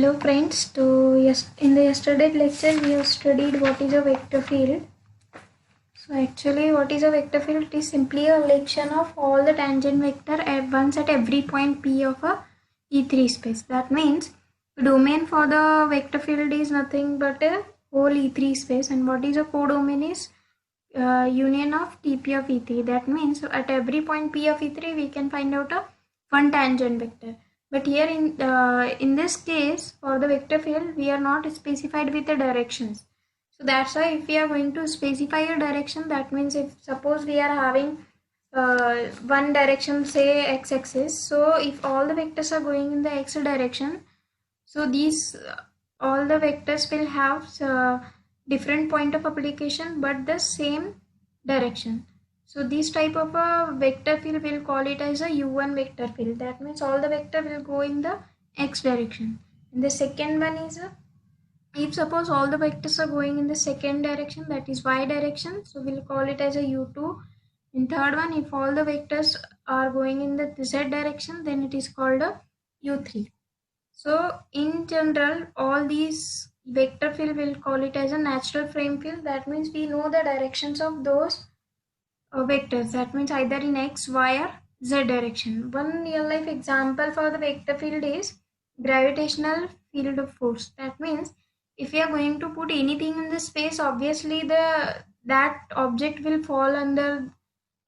Hello friends, in the yesterday lecture we have studied what is a vector field. So actually what is a vector field? It is simply a collection of all the tangent vector at once at every point P of a E3 space. That means the domain for the vector field is nothing but a whole E3 space, and what is a codomain is union of TP of E3. That means at every point P of E3 we can find out a one tangent vector. But here in this case for the vector field we are not specified with the directions. So that's why if we are going to specify a direction, that means if suppose we are having one direction, say x-axis, so if all the vectors are going in the x direction, so these all the vectors will have different point of application but the same direction. So this type of a vector field will call it as a U1 vector field. That means all the vector will go in the x direction. And the second one is if suppose all the vectors are going in the second direction, that is y direction, so we'll call it as a U2. And third one, if all the vectors are going in the z direction, then it is called a U3. So in general, all these vector field will call it as a natural frame field. That means we know the directions of those vectors. That means either in x, y or z direction. One real life example for the vector field is gravitational field of force. That means if we are going to put anything in the space, obviously that object will fall under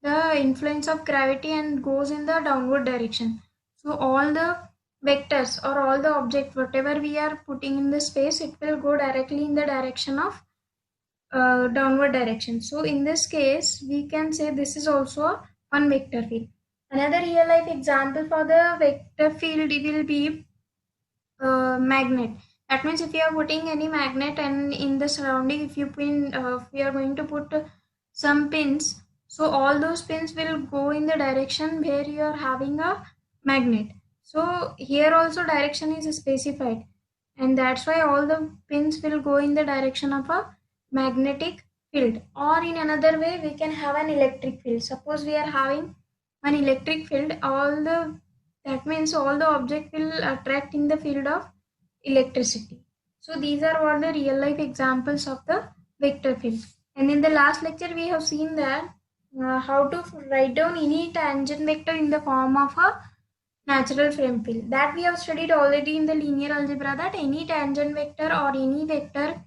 the influence of gravity and goes in the downward direction. So all the vectors or all the object whatever we are putting in the space, it will go directly in the direction of downward direction. So in this case we can say this is also one vector field. Another real life example for the vector field will be magnet. That means if you are putting any magnet and in the surrounding, if you pin if we are going to put some pins, so all those pins will go in the direction where you are having a magnet. So here also direction is specified, and that's why all the pins will go in the direction of a magnetic field. Or in another way we can have an electric field. Suppose we are having an electric field, that means all the object will attract in the field of electricity. So these are all the real life examples of the vector field. And in the last lecture we have seen that how to write down any tangent vector in the form of a natural frame field. That we have studied already in the linear algebra, that any tangent vector or any vector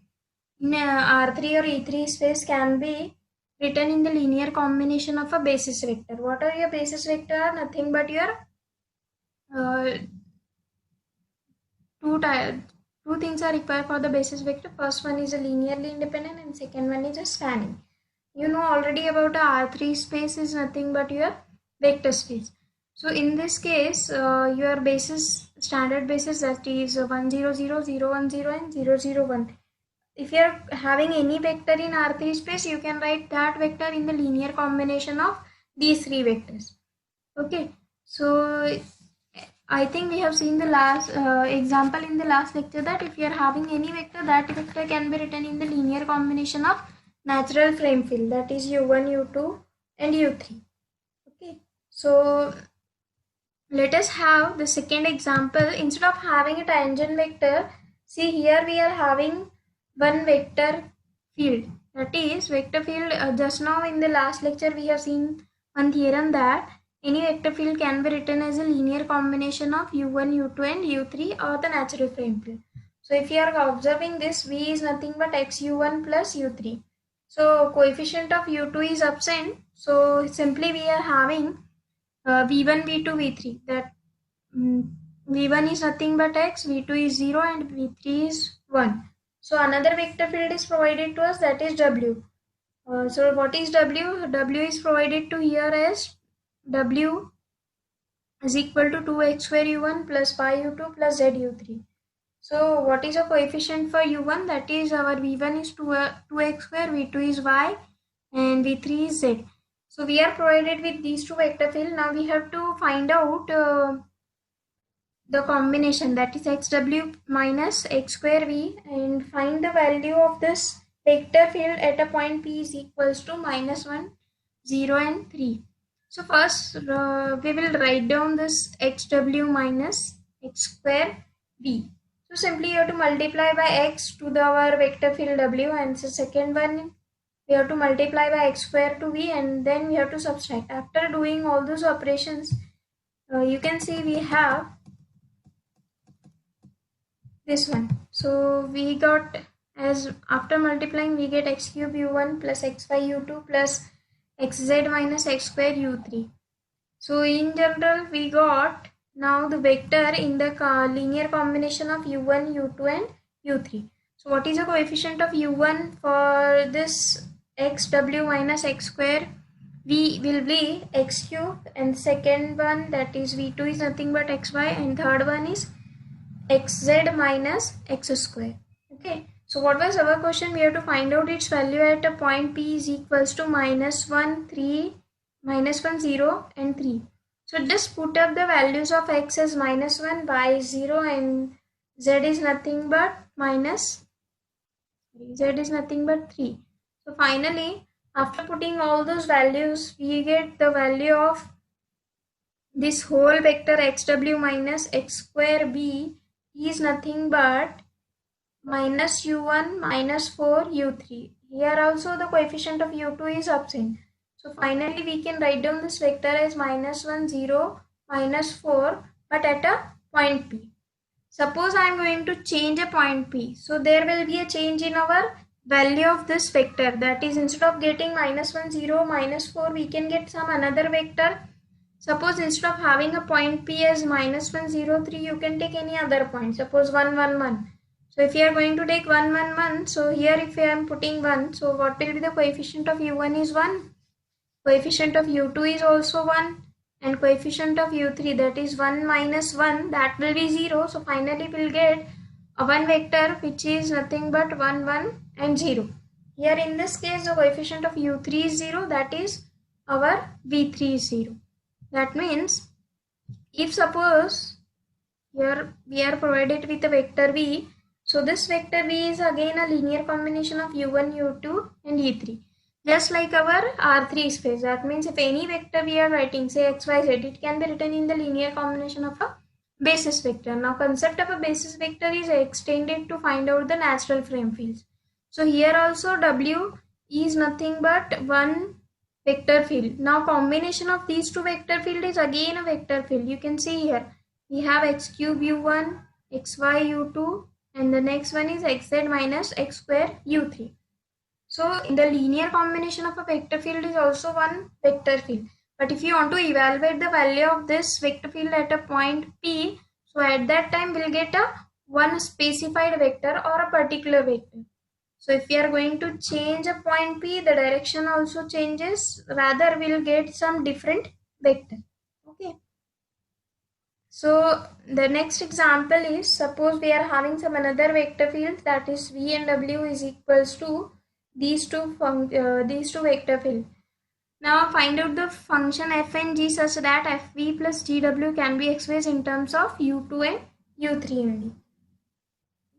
in R3 or E3 space can be written in the linear combination of a basis vector. What are your basis vector? Nothing but your two things are required for the basis vector. First one is a linearly independent and second one is a spanning. You know already about a R3 space is nothing but your vector space. So in this case your basis, standard basis, that is 1 0 0 0 1 0 and 0 0 1. If you are having any vector in R3 space, you can write that vector in the linear combination of these three vectors. Okay, so I think we have seen the last example in the last lecture, that if you are having any vector, that vector can be written in the linear combination of natural frame field, that is U1, U2 and U3. Okay, so let us have the second example. Instead of having a tangent vector, see here we are having one vector field, that is vector field. Just now in the last lecture we have seen one theorem that any vector field can be written as a linear combination of U1, U2 and U3 or the natural frame field. So if you are observing this, V is nothing but XU1 plus U3. So coefficient of U2 is absent, so simply we are having V1, V2, V3. That V1 is nothing but X, V2 is 0 and V3 is 1. So another vector field is provided to us, that is W. So what is W? W is provided to here as W is equal to 2x square U1 plus 5U2 plus Z U3. So what is a coefficient for U1? That is our V1 is 2x square, V2 is Y and V3 is Z. So we are provided with these two vector fields. Now we have to find out the combination, that is xw minus x square v, and find the value of this vector field at a point P is equals to -1, 0 and 3. So first we will write down this xw minus x square v. So simply you have to multiply by x to our vector field W, and the second one we have to multiply by x square to V, and then we have to subtract. After doing all those operations, you can see we have this one. So we got, as after multiplying we get x cube u1 plus xy u2 plus xz minus x square u3. So in general we got now the vector in the linear combination of u1, u2 and u3. So what is the coefficient of u1 for this xw minus x square? V will be x cube, and second one, that is v2, is nothing but xy, and third one is xz minus x square. Okay, so what was our question? We have to find out its value at a point P is equals to -1, 3, -1, 0 and 3. So just put up the values of x as -1, y is 0, and z is nothing but 3. So finally, after putting all those values, we get the value of this whole vector xw minus x square b is nothing but minus u1 minus 4 u3. Here also the coefficient of u2 is absent. So finally we can write down this vector as -1, 0, -4, but at a point P. Suppose I am going to change a point P. So there will be a change in our value of this vector. That is, instead of getting -1, 0, -4, we can get some another vector. Suppose instead of having a point P as -1, 0, 3, you can take any other point. Suppose 1, 1, 1. So if you are going to take 1, 1, 1, so here if I am putting 1, so what will be the coefficient of u1 is 1. Coefficient of u2 is also 1. And coefficient of u3, that is 1 minus 1, that will be 0. So finally we will get a one vector which is nothing but 1, 1 and 0. Here in this case the coefficient of u3 is 0, that is our v3 is 0. That means if suppose here we are provided with a vector v, so this vector v is again a linear combination of u1, u2 and u3. Just like our R3 space. That means if any vector we are writing, say x, y, z, it can be written in the linear combination of a basis vector. Now concept of a basis vector is extended to find out the natural frame fields. So here also W is nothing but one vector field. Now combination of these two vector field is again a vector field. You can see here we have x cube u1, xy u2, and the next one is xz minus x square u3. So in the linear combination of a vector field is also one vector field. But if you want to evaluate the value of this vector field at a point P, so at that time we'll get a one specified vector or a particular vector. So if we are going to change a point P, the direction also changes. Rather, we'll get some different vector. Okay. So the next example is, suppose we are having some another vector field, that is V and W is equals to these two vector field. Now find out the function f and g such that fv plus gw can be expressed in terms of u2 and u3 only.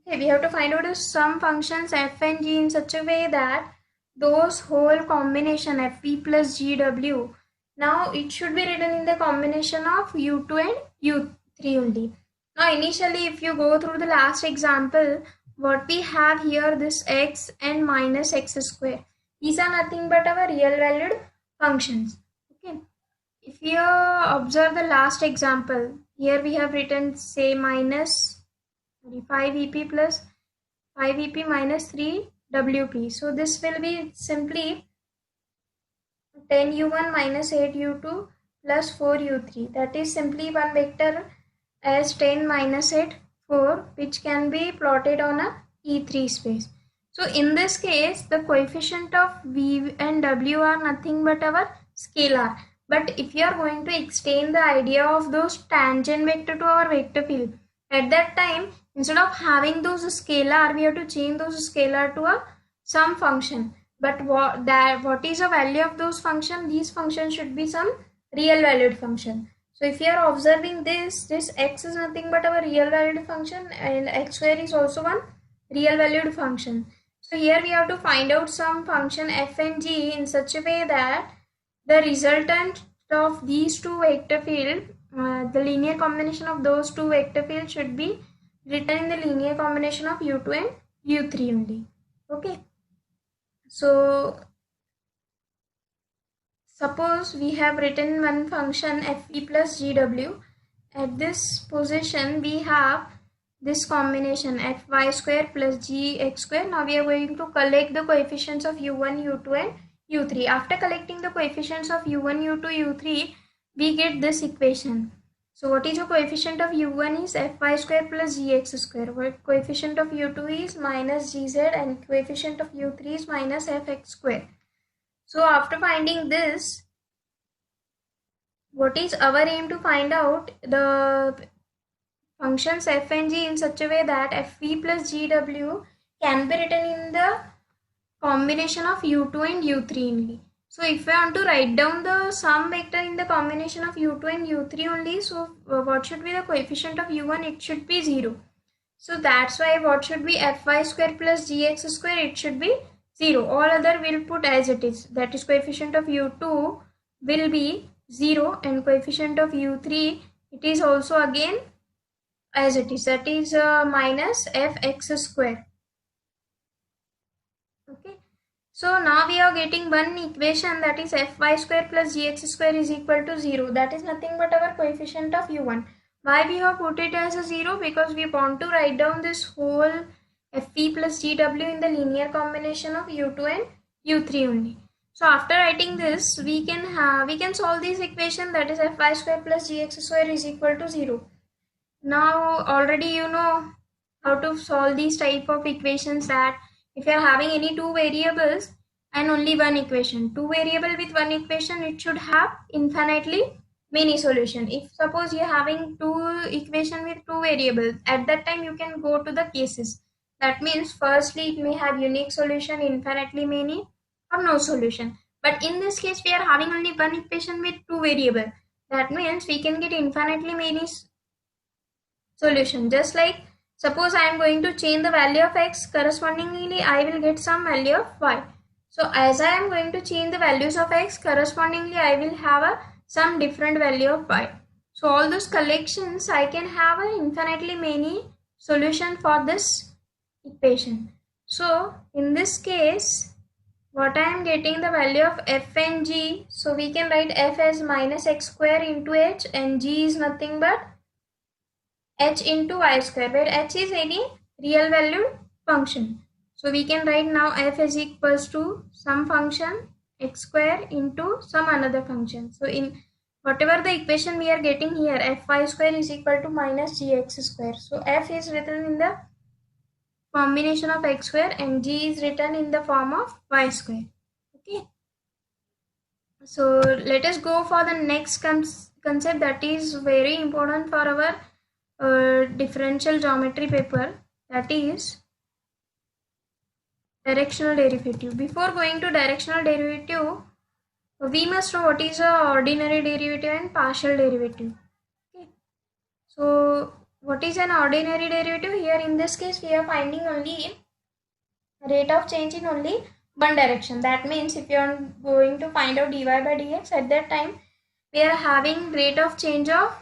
Okay, we have to find out some functions f and g in such a way that those whole combination fv plus gw, now it should be written in the combination of u2 and u3 only. Now initially if you go through the last example, what we have here, this x and minus x square, these are nothing but our real valued functions. Okay, if you observe the last example, here we have written say minus 5vp plus 5vp minus 3wp. So this will be simply 10u1 minus 8u2 plus 4u3. That is simply one vector as 10 minus 8, 4, which can be plotted on a E3 space. So in this case, the coefficient of V and W are nothing but our scalar. But if you are going to extend the idea of those tangent vector to our vector field, at that time, instead of having those scalar, we have to change those scalar to a some function. But what is the value of those function? These functions should be some real valued function. So if you are observing this x is nothing but our real valued function, and x square is also one real valued function. So here we have to find out some function f and g in such a way that the resultant of these two vector field, the linear combination of those two vector fields should be written in the linear combination of u2 and u3 only. Okay, so suppose we have written one function fe plus gw. At this position we have this combination fy square plus gx square. Now we are going to collect the coefficients of u1, u2 and u3. After collecting the coefficients of u1, u2, u3, we get this equation. So what is the coefficient of u1 is fy square plus gx square. Coefficient of u2 is minus gz and coefficient of u3 is minus fx square. So after finding this, what is our aim to find out the functions f and g in such a way that fv plus gw can be written in the combination of u2 and u3 only. So if I want to write down the sum vector in the combination of u2 and u3 only, so what should be the coefficient of u1? It should be 0. So that's why what should be fy square plus gx square? It should be 0. All other will put as it is. That is coefficient of u2 will be 0 and coefficient of u3 it is also again as it is. That is minus fx square. Okay. So now we are getting one equation, that is fy square plus gx square is equal to 0. That is nothing but our coefficient of u1. Why we have put it as a 0? Because we want to write down this whole fe plus gw in the linear combination of u2 and u3 only. So after writing this, we can solve this equation, that is fy square plus gx square is equal to 0. Now already you know how to solve these type of equations, that if you are having any two variables and only one equation, two variable with one equation, it should have infinitely many solution. If suppose you are having two equation with two variables, at that time you can go to the cases. That means firstly it may have unique solution, infinitely many, or no solution. But in this case we are having only one equation with two variable. That means we can get infinitely many solution. Just like suppose I am going to change the value of x, correspondingly I will get some value of y. So as I am going to change the values of x, correspondingly I will have some different value of y. So all those collections I can have infinitely many solution for this equation. So in this case what I am getting the value of f and g. So we can write f as minus x square into h and g is nothing but h into y square, where h is any real valued function. So we can write now f is equals to some function x square into some another function. So in whatever the equation we are getting here, fy square is equal to minus gx square. So f is written in the combination of x square and g is written in the form of y square. Okay. So let us go for the next concept that is very important for our differential geometry paper, that is directional derivative. Before going to directional derivative, we must know what is a ordinary derivative and partial derivative. Okay. So what is an ordinary derivative? Here in this case we are finding only rate of change in only one direction. That means if you are going to find out dy by dx, at that time we are having rate of change of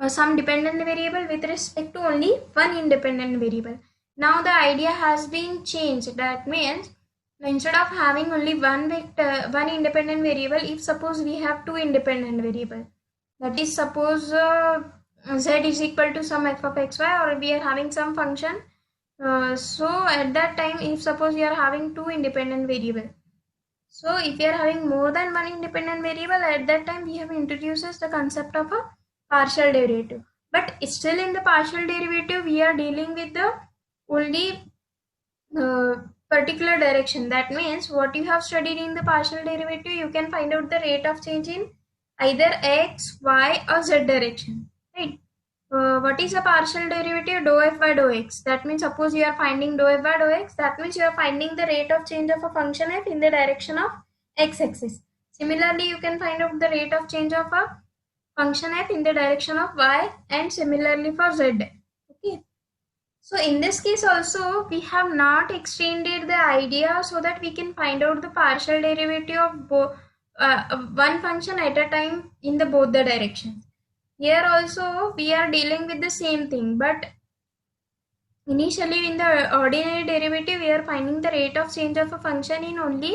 some dependent variable with respect to only one independent variable. Now the idea has been changed. That means instead of having only one vector, one independent variable, if suppose we have two independent variable, that is suppose z is equal to some f of xy, or we are having some function. So at that time, if suppose you are having two independent variable, so if you are having more than one independent variable, at that time we have introduces the concept of a partial derivative. But still in the partial derivative we are dealing with the only particular direction. That means what you have studied in the partial derivative, you can find out the rate of change in either x, y or z direction, right? What is a partial derivative? Dou f by dou x. That means suppose you are finding dou f by dou x, that means you are finding the rate of change of a function f in the direction of x-axis. Similarly, you can find out the rate of change of a function f in the direction of y, and similarly for z. Okay. So in this case also we have not extended the idea so that we can find out the partial derivative of one function at a time in the both the directions. Here also we are dealing with the same thing, but Initially, in the ordinary derivative, we are finding the rate of change of a function in only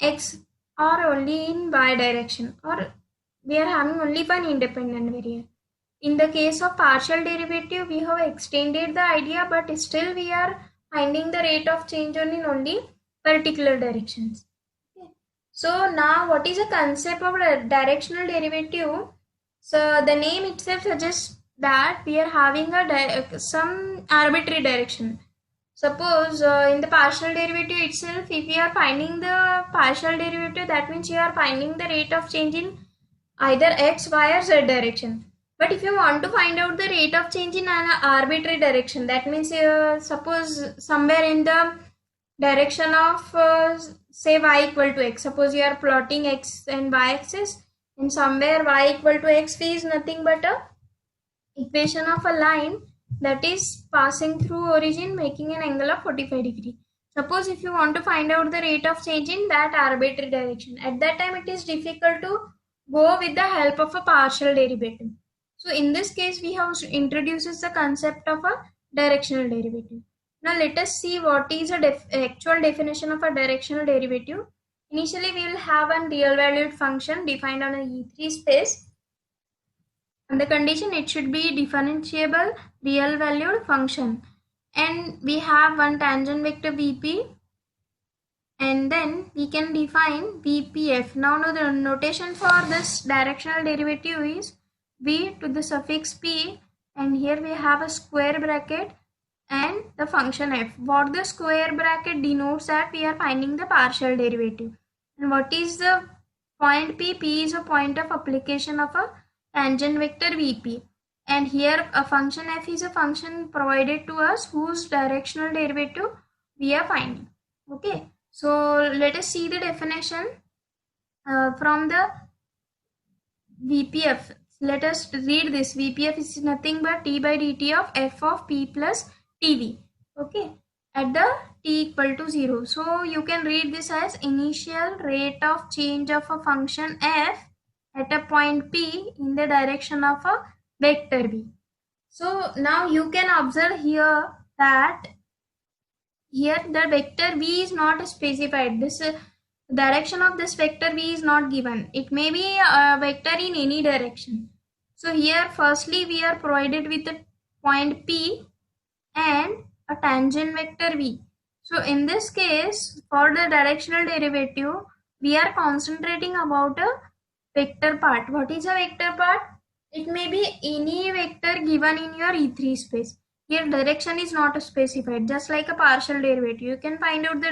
x or only in y direction, or we are having only one independent variable. In the case of partial derivative, we have extended the idea, but still we are finding the rate of change in only particular directions. Okay. So now what is the concept of a directional derivative? So the name itself suggests that we are having some arbitrary direction. Suppose in the partial derivative itself, if we are finding the partial derivative, that means you are finding the rate of change in either x, y or z direction. But if you want to find out the rate of change in an arbitrary direction, that means suppose somewhere in the direction of say y equal to x. Suppose you are plotting x and y axis, and somewhere y equal to x v is nothing but a equation of a line that is passing through origin making an angle of 45 degree. Suppose if you want to find out the rate of change in that arbitrary direction, at that time it is difficult to go with the help of a partial derivative. So in this case we have introduces the concept of a directional derivative. Now let us see what is a actual definition of a directional derivative. Initially we will have a real valued function defined on a E3 space. And the condition it should be differentiable real valued function, and we have one tangent vector vp, and then we can define vpf. Now the notation for this directional derivative is v to the suffix p, and here we have a square bracket and the function f. What the square bracket denotes that we are finding the partial derivative. And what is the point p? P is a point of application of a tangent vector vp, and here a function f is a function provided to us whose directional derivative we are finding. Okay, so let us see the definition from the vpf. Let us read this. Vpf is nothing but t by dt of f of p plus tv, okay, at the t equal to 0. So you can read this as initial rate of change of a function f at a point p in the direction of a vector v. So now you can observe here that here the vector v is not specified. This direction of this vector v is not given. It may be a vector in any direction. So here firstly we are provided with a point p and a tangent vector v. So in this case, for the directional derivative, we are concentrating about a vector part. What is a vector part? It may be any vector given in your E3 space. Here direction is not specified, just like a partial derivative. You can find out the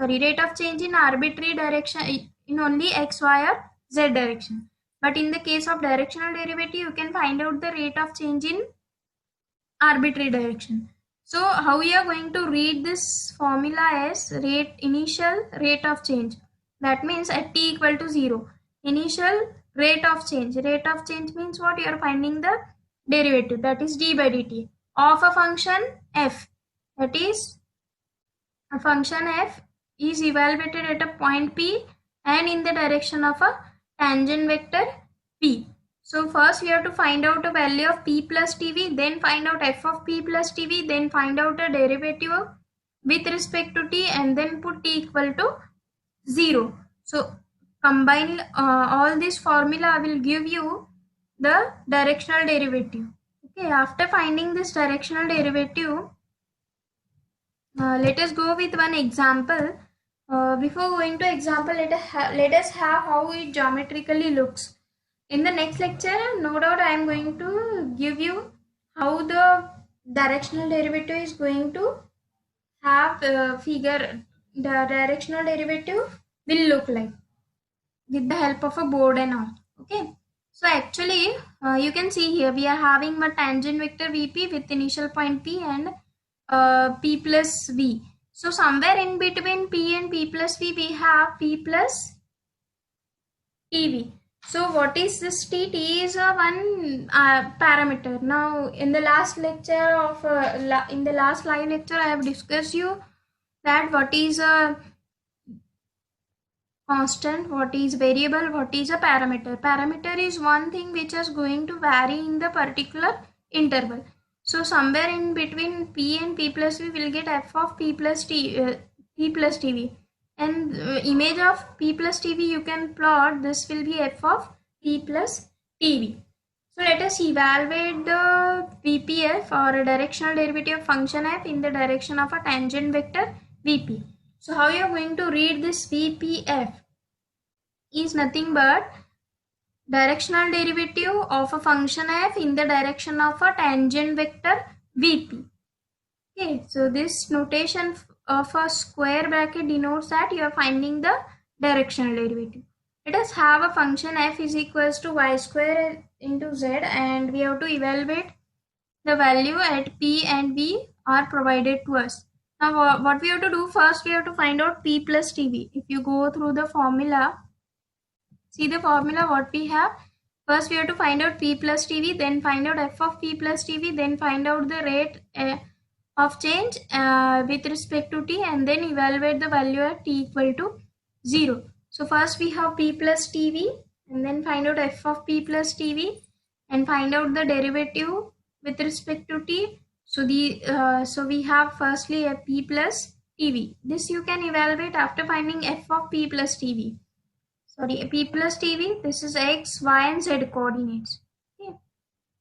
rate of change in arbitrary direction in only x, y or z direction. But in the case of directional derivative, you can find out the rate of change in arbitrary direction. So how we are going to read this formula as initial rate of change. That means at t equal to 0. Initial rate of change. Rate of change means what? You are finding the derivative, that is d by dt of a function f. That is a function f is evaluated at a point p and in the direction of a tangent vector p. So first we have to find out a value of p plus tv, then find out f of p plus tv, then find out a derivative with respect to t, and then put t equal to 0. So combine all this formula will give you the directional derivative. Okay, after finding this directional derivative, let us go with one example. Before going to example, let us have how it geometrically looks. In the next lecture, no doubt I am going to give you how the directional derivative is going to have the directional derivative will look like with the help of a board and all. Okay, so actually you can see here we are having a tangent vector vp with initial point p and p plus v. So somewhere in between p and p plus v we have p plus tv. So what is this t? T is a one parameter. Now in the last lecture of in the last live lecture I have discussed you that what is a constant, what is variable, what is a parameter. Parameter is one thing which is going to vary in the particular interval. So somewhere in between p and p plus v, we'll get f of p plus tv. And image of p plus tv you can plot. This will be f of p plus tv. So let us evaluate the VPF, or a directional derivative of function f in the direction of a tangent vector VP. So how you are going to read this VPF is nothing but directional derivative of a function f in the direction of a tangent vector VP. Okay, so this notation of a square bracket denotes that you are finding the directional derivative. Let us have a function f is equals to y square into z, and we have to evaluate the value at p and v are provided to us. Now what we have to do, first we have to find out p plus tv. If you go through the formula, see the formula what we have. First we have to find out p plus tv, then find out f of p plus tv, then find out the rate of change with respect to t, and then evaluate the value at t equal to 0. So first we have p plus tv, and then find out f of p plus tv, and find out the derivative with respect to t. So so we have firstly a p plus tv. This you can evaluate after finding f of p plus tv. Sorry, p plus tv. This is x, y, and z coordinates. Okay.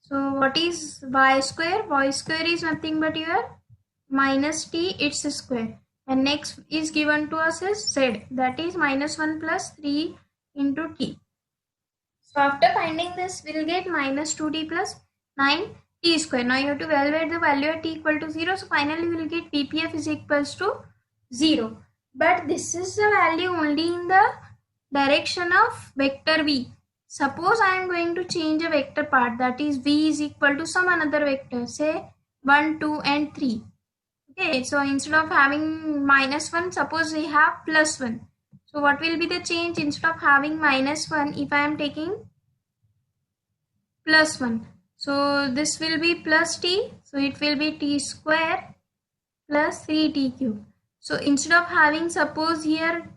So what is y square? Y square is nothing but your minus t its square, and next is given to us is z, that is minus 1 plus 3 into t. So after finding this, we'll get minus 2t plus 9 t square. Now you have to evaluate the value at t equal to 0. So finally we'll get VPF is equals to 0. But this is the value only in the direction of vector v. Suppose I am going to change a vector part, that is v is equal to some another vector, say 1, 2, and 3. Okay, so instead of having minus 1, suppose we have plus 1. So what will be the change? Instead of having minus 1, if I am taking plus 1, so this will be plus t, so it will be t square plus 3t cube. So instead of having, suppose here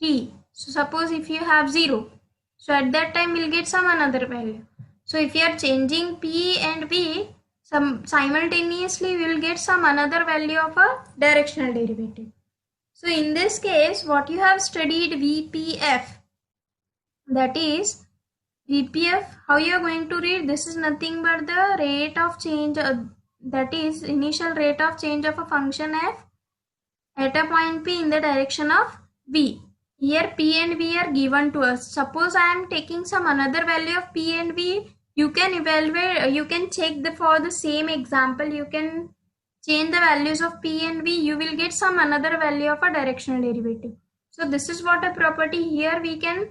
3, so suppose if you have 0, so at that time we'll get some another value. So if you are changing p and v, simultaneously we will get some another value of a directional derivative. So in this case, what you have studied VPF, that is VPF, how you are going to read? This is nothing but the rate of change, that is initial rate of change of a function f at a point p in the direction of v. Here p and v are given to us. Suppose I am taking some another value of p and v, you can evaluate, you can check for the same example, you can change the values of p and v, you will get some another value of a directional derivative. So this is what a property. Here we can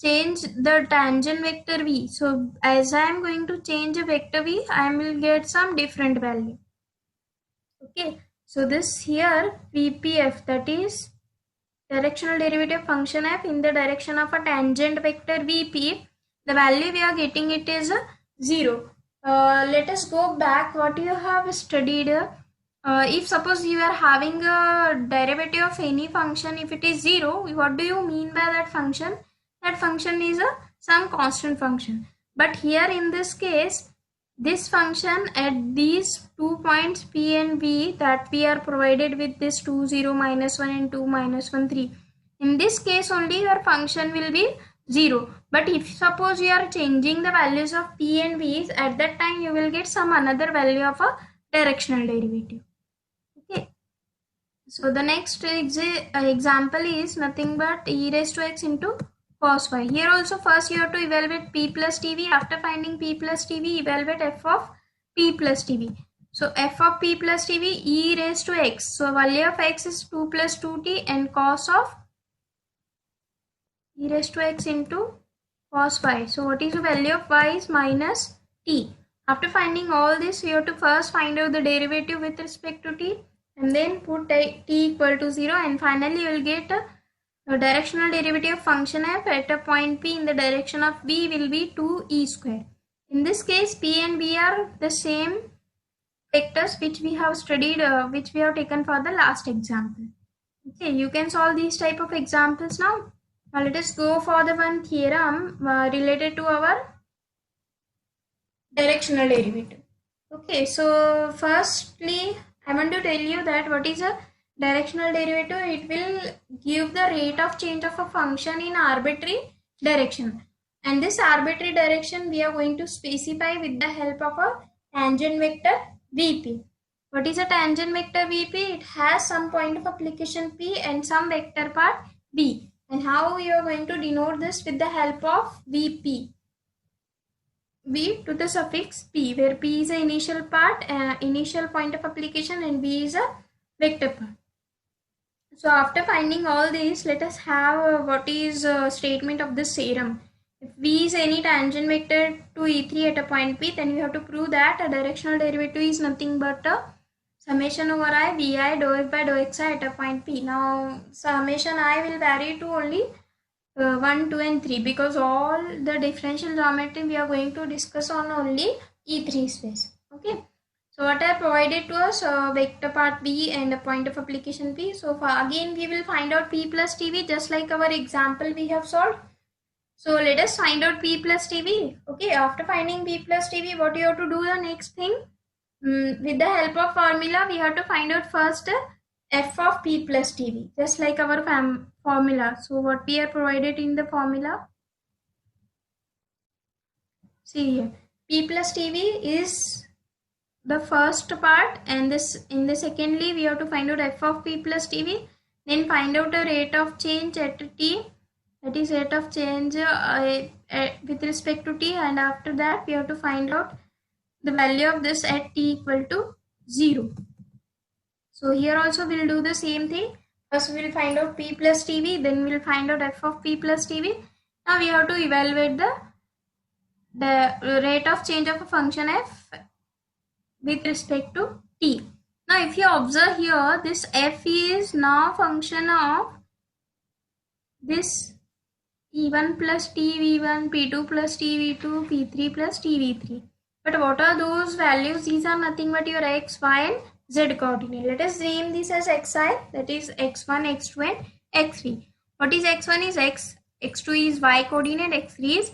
change the tangent vector v. So as I am going to change a vector v, I will get some different value. Okay, so this here VPF, that is directional derivative function f in the direction of a tangent vector VP, the value we are getting it is 0. Let us go back what you have studied. If suppose you are having a derivative of any function, if it is 0, what do you mean by that function? That function is some constant function. But here in this case, this function at these 2 points p and v, that we are provided with this 2, 0, minus 1 and 2, minus 1, 3. In this case only your function will be 0. But if suppose you are changing the values of p and v's, at that time you will get some another value of a directional derivative. Okay. So the next example is nothing but e raised to x into cos y. Here also first you have to evaluate p plus tv. After finding p plus tv, evaluate f of p plus tv. So f of p plus tv, e raised to x. So value of x is 2 plus 2t, and cos of e raised to x into cos y. So what is the value of y is minus t. After finding all this, we have to first find out the derivative with respect to t, and then put t equal to 0, and finally you will get the directional derivative of function f at a point p in the direction of v will be 2e square. In this case, p and v are the same vectors which we have studied, which we have taken for the last example. Okay, you can solve these type of examples now. Now let us go for the one theorem related to our directional derivative. Okay, so firstly I want to tell you that what is a directional derivative. It will give the rate of change of a function in arbitrary direction, and this arbitrary direction we are going to specify with the help of a tangent vector Vp. What is a tangent vector Vp? It has some point of application P and some vector part B. And how we are going to denote this? With the help of Vp. V to the suffix P, where P is the initial part, initial point of application, and B is a vector part. So after finding all these, let us have what is a statement of this theorem. If V is any tangent vector to E3 at a point P, then we have to prove that a directional derivative is nothing but a summation over I Vi dou f by dou xi at a point P. Now summation I will vary to only 1, 2 and 3, because all the differential geometry we are going to discuss on only E3 space. Okay. So what I provided to us, vector part B and a point of application P. So again we will find out P plus TV just like our example we have solved. So let us find out P plus TV. Okay, after finding P plus TV, what you have to do the next thing? With the help of formula, we have to find out first f of P plus TV, just like our formula. So what we are provided in the formula? See here, P plus TV is the first part, and this in the secondly we have to find out f of P plus TV, then find out a rate of change at t, that is rate of change with respect to t, and after that we have to find out the value of this at t equal to 0. So here also we'll do the same thing. First we'll find out P plus TV, then we'll find out f of P plus TV. Now we have to evaluate the rate of change of a function f with respect to t. Now if you observe here, this f is now function of this p1 plus tv1, p2 plus tv2, p3 plus tv3. But what are those values? These are nothing but your x, y and z coordinate. Let us name this as xi, that is x1, x2 and x3. What is x1 is x, x2 is y coordinate, x3 is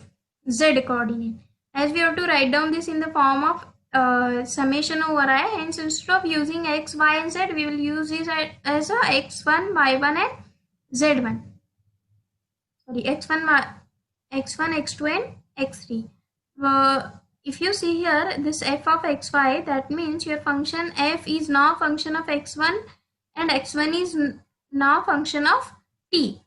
z coordinate. As we have to write down this in the form of summation over I, hence instead of using x, y and z, we will use this as a x1, y1 and z1. Sorry, x1, x2 and x3. If you see here this f of xy, that means your function f is now function of x1 and x1 is now function of t.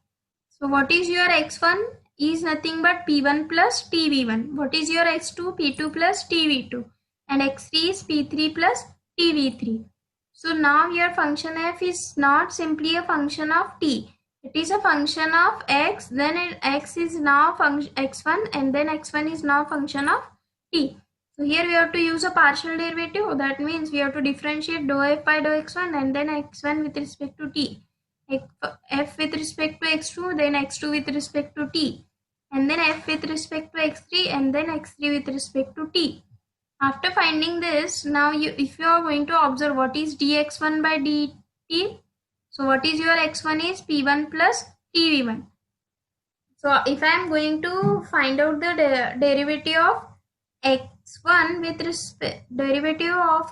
So what is your x1 is nothing but p1 plus tv1. What is your x2? p2 plus tv2. And x3 is p3 plus tv3. So now your function f is not simply a function of t. It is a function of x, then x is now function x1, and then x1 is now function of t. So here we have to use a partial derivative. That means we have to differentiate dou f by dou x1 and then x1 with respect to t. F with respect to x2, then x2 with respect to t. And then f with respect to x3 and then x3 with respect to t. After finding this, now if you are going to observe what is dx1 by dt. So what is your x1 is p1 plus tv1. So if I am going to find out the derivative of x1 with respect derivative of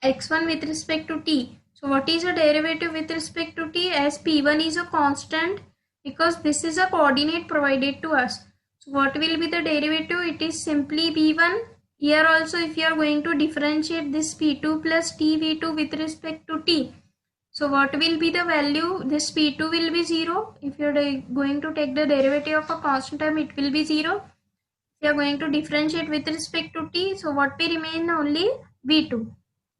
x1 with respect to t. So what is a derivative with respect to t? As p1 is a constant, because this is a coordinate provided to us. So what will be the derivative? It is simply p1. Here also if you are going to differentiate this p2 plus tv2 with respect to t. So what will be the value? This p2 will be 0. If you are going to take the derivative of a constant term, it will be 0. If you are going to differentiate with respect to t, so what will remain? Only v2.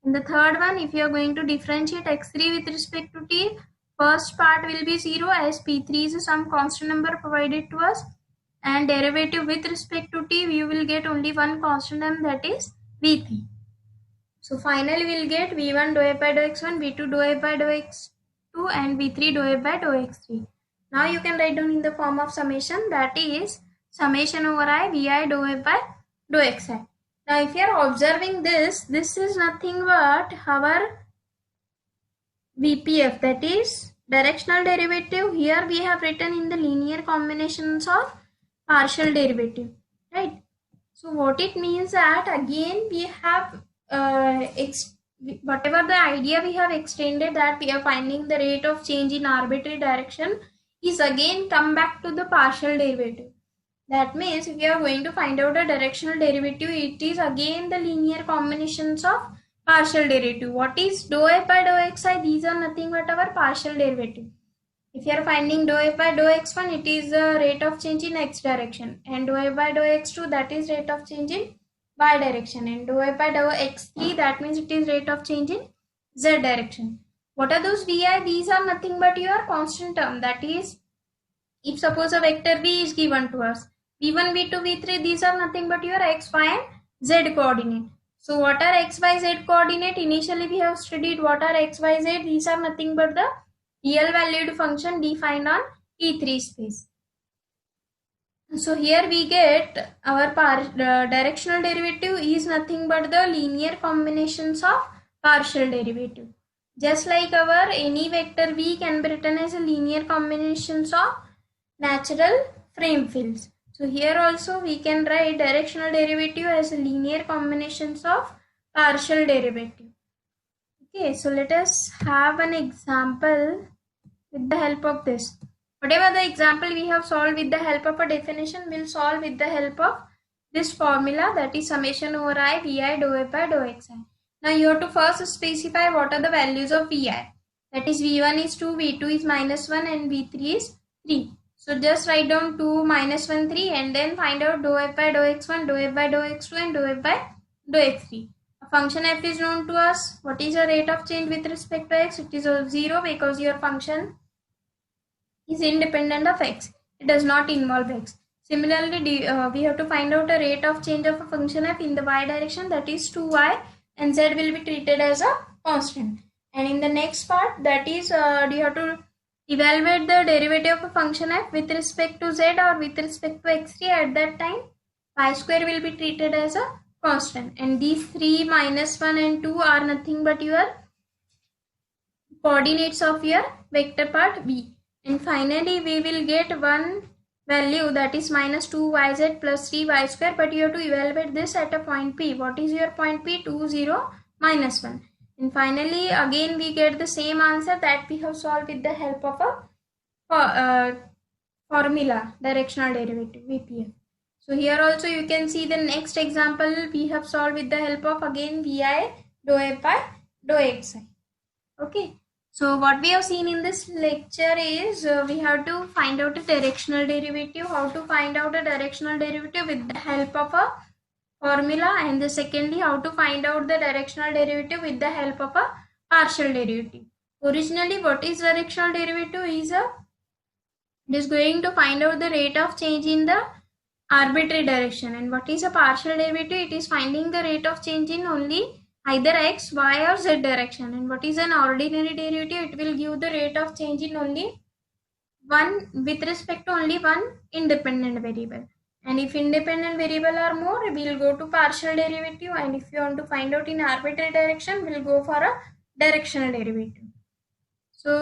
In the third one, if you are going to differentiate x3 with respect to t, first part will be 0 as p3 is some constant number provided to us, and derivative with respect to t, we will get only one constant term, that is v3. So finally we will get v1 dou f by dou x1, v2 dou f by dou x2 and v3 dou f by dou x3. Now you can write down in the form of summation, that is summation over I vi dou f by dou xi. Now if you are observing this is nothing but our VPF, that is directional derivative. Here we have written in the linear combinations of partial derivative, right? So what it means that again we have whatever the idea we have extended, that we are finding the rate of change in arbitrary direction, is again come back to the partial derivative. That means if we are going to find out a directional derivative, it is again the linear combinations of partial derivative. What is dou f by dou xi? These are nothing but our partial derivative. If you are finding dou f by dou x1, it is the rate of change in x direction, and dou f by dou x2, that is rate of change in y direction, and dou f by dou x3, that means it is rate of change in z direction. What are those vi? These are nothing but your constant term. That is, if suppose a vector v is given to us, v1, v2, v3, these are nothing but your x, y and z coordinate. So what are x, y, z coordinate? Initially we have studied what are x, y, z. These are nothing but the real valued function defined on E3 space. So here we get our directional derivative is nothing but the linear combinations of partial derivative. Just like our any vector v can be written as a linear combinations of natural frame fields. So here also we can write directional derivative as a linear combinations of partial derivative. Okay, so let us have an example with the help of this. Whatever the example we have solved with the help of a definition, we'll solve with the help of this formula, that is summation over I vi dou f by dou xi. Now you have to first specify what are the values of vi. That is v1 is 2, v2 is -1 and v3 is 3. So just write down 2, -1, 3 and then find out dou f by dou x1, dou f by dou x2 and dou f by dou x3. A function f is known to us. What is the rate of change with respect to x? It is 0 because your function is independent of x. It does not involve x. Similarly, we have to find out a rate of change of a function f in the y direction, that is 2y, and z will be treated as a constant. And in the next part, that is you have to evaluate the derivative of a function f with respect to z or with respect to x3. At that time, y square will be treated as a constant, and these 3, -1 and 2 are nothing but your coordinates of your vector part v. And finally, we will get one value, that is -2yz plus 3y square, but you have to evaluate this at a point P. What is your point P? 2, 0, -1. And finally, again we get the same answer that we have solved with the help of a formula, directional derivative, VPF. So here also you can see the next example we have solved with the help of again vi dou f by dou xi. Okay. So what we have seen in this lecture is we have to find out a directional derivative, how to find out a directional derivative with the help of a formula, and the secondly how to find out the directional derivative with the help of a partial derivative. Originally, what is directional derivative is it is going to find out the rate of change in the arbitrary direction, and what is a partial derivative? It is finding the rate of change in only either x, y or z direction. And what is an ordinary derivative? It will give the rate of change in only one, with respect to only one independent variable. And if independent variable are more, we will go to partial derivative, and if you want to find out in arbitrary direction, we will go for a directional derivative. So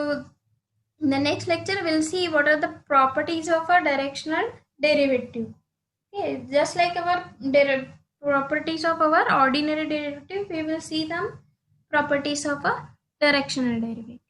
in the next lecture, we'll see what are the properties of a directional derivative. Okay, just like our properties of our ordinary derivative, we will see them properties of a directional derivative.